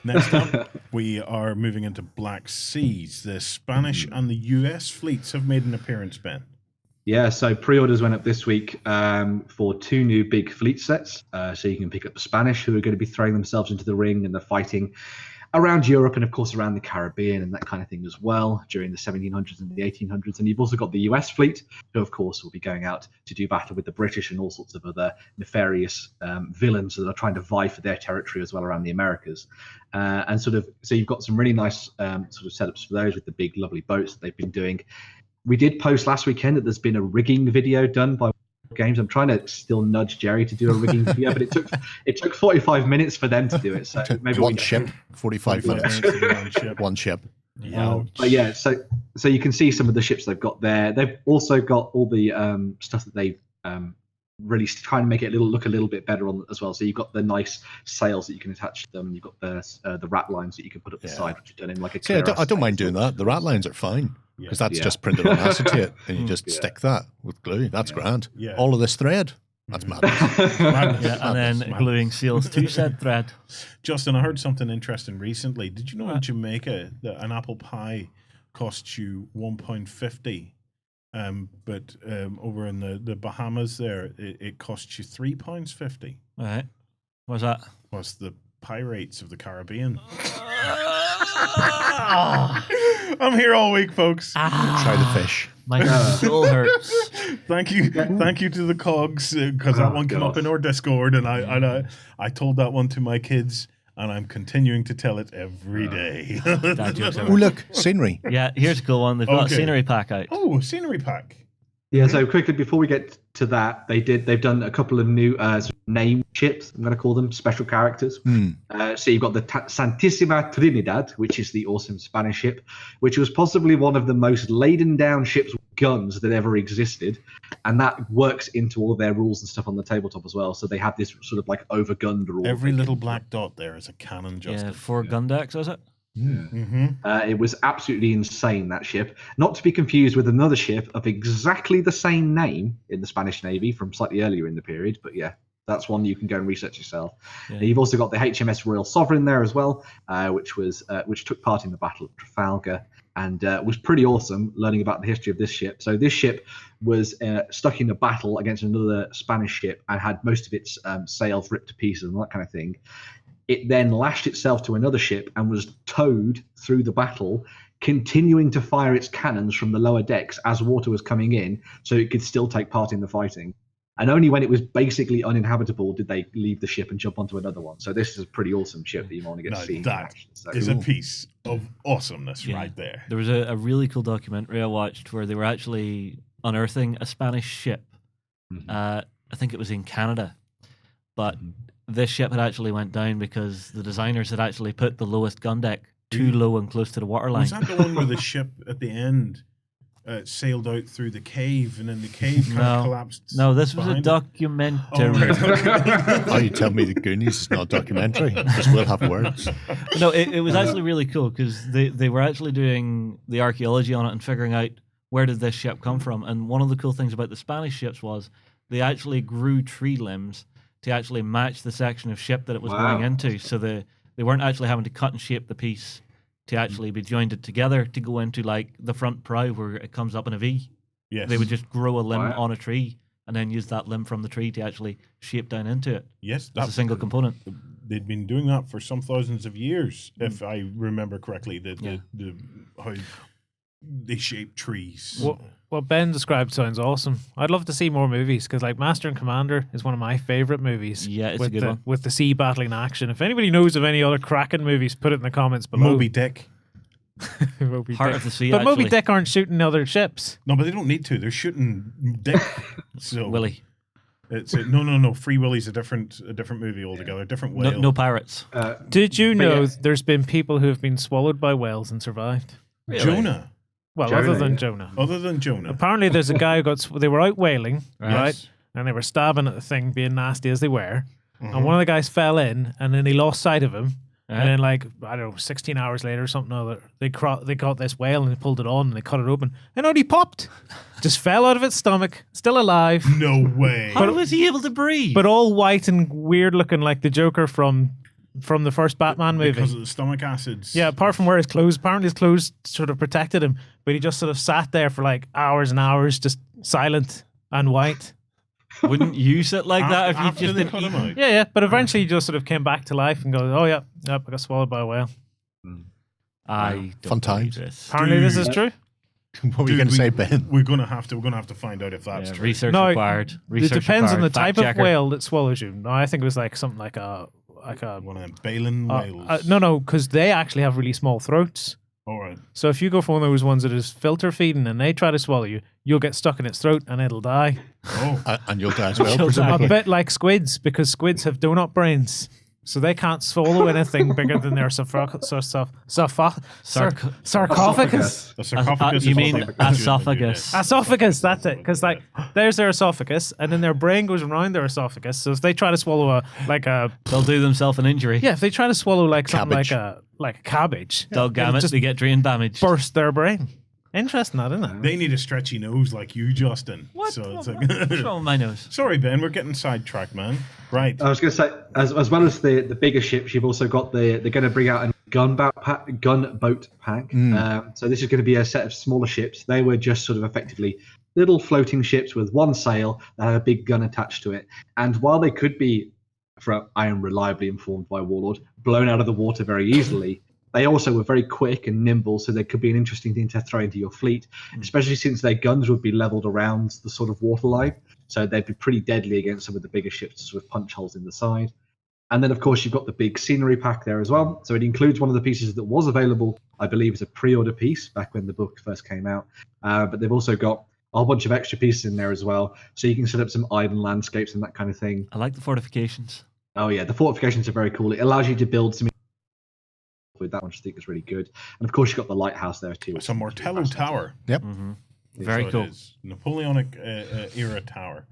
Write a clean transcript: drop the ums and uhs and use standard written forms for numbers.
Next up, we are moving into Black Seas. The Spanish and the US fleets have made an appearance, Ben. Yeah, so pre-orders went up this week for 2 new big fleet sets. So you can pick up the Spanish, who are going to be throwing themselves into the ring, and they're fighting around Europe and, of course, around the Caribbean and that kind of thing as well during the 1700s and the 1800s. And you've also got the US fleet, who, of course, will be going out to do battle with the British and all sorts of other nefarious villains that are trying to vie for their territory as well around the Americas. And so you've got some really nice sort of setups for those with the big, lovely boats that they've been doing. We did post last weekend that there's been a rigging video done by Games. I'm trying to still nudge Jerry to do a rigging video, but it took 45 minutes for them to do it. So maybe one ship, 45 minutes. One ship. Yeah. But yeah, so you can see some of the ships they've got there. They've also got all the stuff that they've really trying to make it look a little bit better on as well. So you've got the nice sails that you can attach to them, and you've got the rat lines that you can put up the side, which are done in like a. Yeah, I don't mind doing that. The rat lines are fine. Because that's just printed on acetate, and you just stick that with glue. That's grand. Yeah. All of this thread, that's madness. And then gluing seals to said thread. Justin, I heard something interesting recently. Did you know in Jamaica that an apple pie costs you £1.50, but over in the Bahamas there, it costs you £3.50. All right. What's that? Plus the pirates of the Caribbean. I'm here all week, folks. Try the fish. My soul hurts. Thank you to the Cogs, because that one came up in our Discord, and I told that one to my kids, and I'm continuing to tell it every day. Oh, look, scenery. Yeah, here's a cool one. They've got a scenery pack out. Oh, scenery pack. Yeah, so quickly before we get to that, they've done a couple of new name ships. I'm going to call them special characters. So you've got the Santissima Trinidad, which is the awesome Spanish ship, which was possibly one of the most laden down ships with guns that ever existed, and that works into all of their rules and stuff on the tabletop as well. So they have this sort of like overgunned rule. Every little black dot there is a cannon, Justin. Yeah, 4 gun decks, is it? It was absolutely insane, that ship. Not to be confused with another ship of exactly the same name in the Spanish Navy from slightly earlier in the period. But yeah, that's one you can go and research yourself. Yeah. You've also got the HMS Royal Sovereign there as well, which took part in the Battle of Trafalgar, and was pretty awesome learning about the history of this ship. So this ship was stuck in a battle against another Spanish ship and had most of its sails ripped to pieces and that kind of thing. It then lashed itself to another ship and was towed through the battle, continuing to fire its cannons from the lower decks as water was coming in, so it could still take part in the fighting. And only when it was basically uninhabitable did they leave the ship and jump onto another one. So this is a pretty awesome ship that you want to get to see. That is a piece of awesomeness right there. There was a really cool documentary I watched where they were actually unearthing a Spanish ship. I think it was in Canada. But this ship had actually went down because the designers had actually put the lowest gun deck too low and close to the waterline. Was that the one where the ship at the end sailed out through the cave, and then the cave kind of collapsed? No, this was a documentary. Oh, you tell me the Goonies is not a documentary? Because we'll have words. No, it was actually really cool because they were actually doing the archaeology on it and figuring out where did this ship come from. And one of the cool things about the Spanish ships was they actually grew tree limbs to actually match the section of ship that it was going into. So they weren't actually having to cut and shape the piece to actually be joined together to go into like the front prow where it comes up in a V. Yes. They would just grow a limb on a tree and then use that limb from the tree to actually shape down into it. Yes. That's a single component. They'd been doing that for some thousands of years, if I remember correctly, how they shape trees. What Ben described sounds awesome. I'd love to see more movies because, like, Master and Commander is one of my favorite movies. Yeah, it's a good one. With the sea battling action. If anybody knows of any other Kraken movies, put it in the comments below. Moby Dick. Heart of the Sea, but Moby Dick aren't shooting other ships. No, but they don't need to. They're shooting Dick. So Willie. It's no. Free Willy's a different movie altogether. Different whale. No pirates. Did you know there's been people who have been swallowed by whales and survived? Really? Jonah. Well, other than Jonah. Other than Jonah. Apparently there's a guy who they were out whaling, right? And they were stabbing at the thing, being nasty as they were. And one of the guys fell in, and then he lost sight of him. And then, like, I don't know, 16 hours later or something other, they caught this whale and they pulled it on and they cut it open. And out he popped. Just fell out of its stomach, still alive. No way. How was he able to breathe? But all white and weird looking like the Joker from from the first Batman movie. Because of the stomach acids. Yeah, apart from where his clothes, apparently his clothes sort of protected him, but he just sort of sat there for like hours and hours, just silent and white. Wouldn't you sit like that if you after just they didn't cut him eat? out? Yeah, but eventually he just sort of came back to life and goes, oh yeah, yep, I got swallowed by a whale. I don't Fun times. believe this. Apparently this is true. What were you going to say, Ben? We're gonna have to find out if that's Yeah, true. research No, required. Research It depends on the required. type Fact of checker. whale that swallows you. No, I think it was like something like a One of them Balin whales. no, because they actually have really small throats. All right. So if you go for one of those ones that is filter feeding and they try to swallow you, you'll get stuck in its throat and it'll die. Oh. And you'll die as well, You'll die. presumably. A bit like squids, because squids have donut brains. So they can't swallow anything bigger than their sarcophagus. The sarcophagus. You is mean what they put you in esophagus? Esophagus, that's it. Because like there's their esophagus, and then their brain goes around their esophagus. So if they try to swallow They'll do themselves an injury. if they try to swallow like something Cabbage. like a cabbage, Dog it'll gamet, just they get drain damage. burst their brain. Interesting, that isn't it? They need a stretchy nose like you, Justin. What? So it's What's like wrong with my nose? Sorry, Ben, we're getting sidetracked, man. Right. I was going to say, as well as the bigger ships, you've also got they're going to bring out a gunboat pack. So this is going to be a set of smaller ships. They were just sort of effectively little floating ships with one sail that had a big gun attached to it. And while they could be, I am reliably informed by Warlord, blown out of the water very easily, they also were very quick and nimble, so they could be an interesting thing to throw into your fleet, especially since their guns would be leveled around the sort of waterline. So they'd be pretty deadly against some of the bigger ships, sort of punch holes in the side. And then, of course, you've got the big scenery pack there as well. So it includes one of the pieces that was available, I believe, as a pre-order piece back when the book first came out. But they've also got a whole bunch of extra pieces in there as well. So you can set up some island landscapes and that kind of thing. I like the fortifications. Oh, yeah, the fortifications are very cool. It allows you to build some with that one, which I think is really good. And, of course, you've got the lighthouse there, too. It's a Martello tower. Yep. Very So it cool. is. Napoleonic era tower.